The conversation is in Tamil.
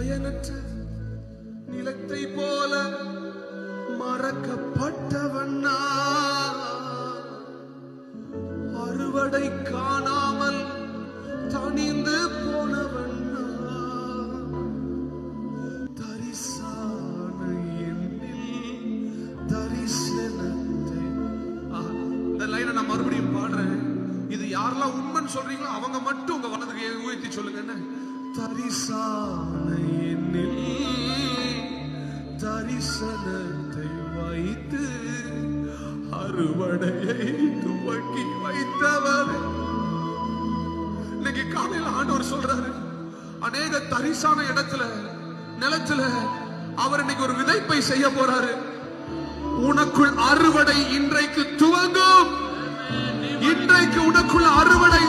பயனற்ற நிலத்தை போல மறக்கப்பட்டவண்ணா, அறுவடை காணாமல் தனிந்து போனவண்ணா, தரிசான எண்ணில் தரிசனத்தை. இந்த லைனை நான் மறுபடியும் பாடுறேன். இது யாரெல்லாம் உண்மைன்னு சொல்றீங்களோ அவங்க மட்டும் உங்க வலதுகையை உயர்த்தி சொல்லுங்க. என்ன? தரிசான எண்ணில் தரிசனத்தை வைத்து அறுவடையை துவக்கி வைத்தவர். இன்னைக்கு காலையில் ஆண்டவர் சொல்றாரு, அநேக தரிசான இடத்துல நிலத்துல அவர் இன்னைக்கு ஒரு விதைப்பை செய்ய போறாரு. உனக்குள் அறுவடை இன்றைக்கு துவங்கும். இன்றைக்கு உனக்குள் அறுவடை.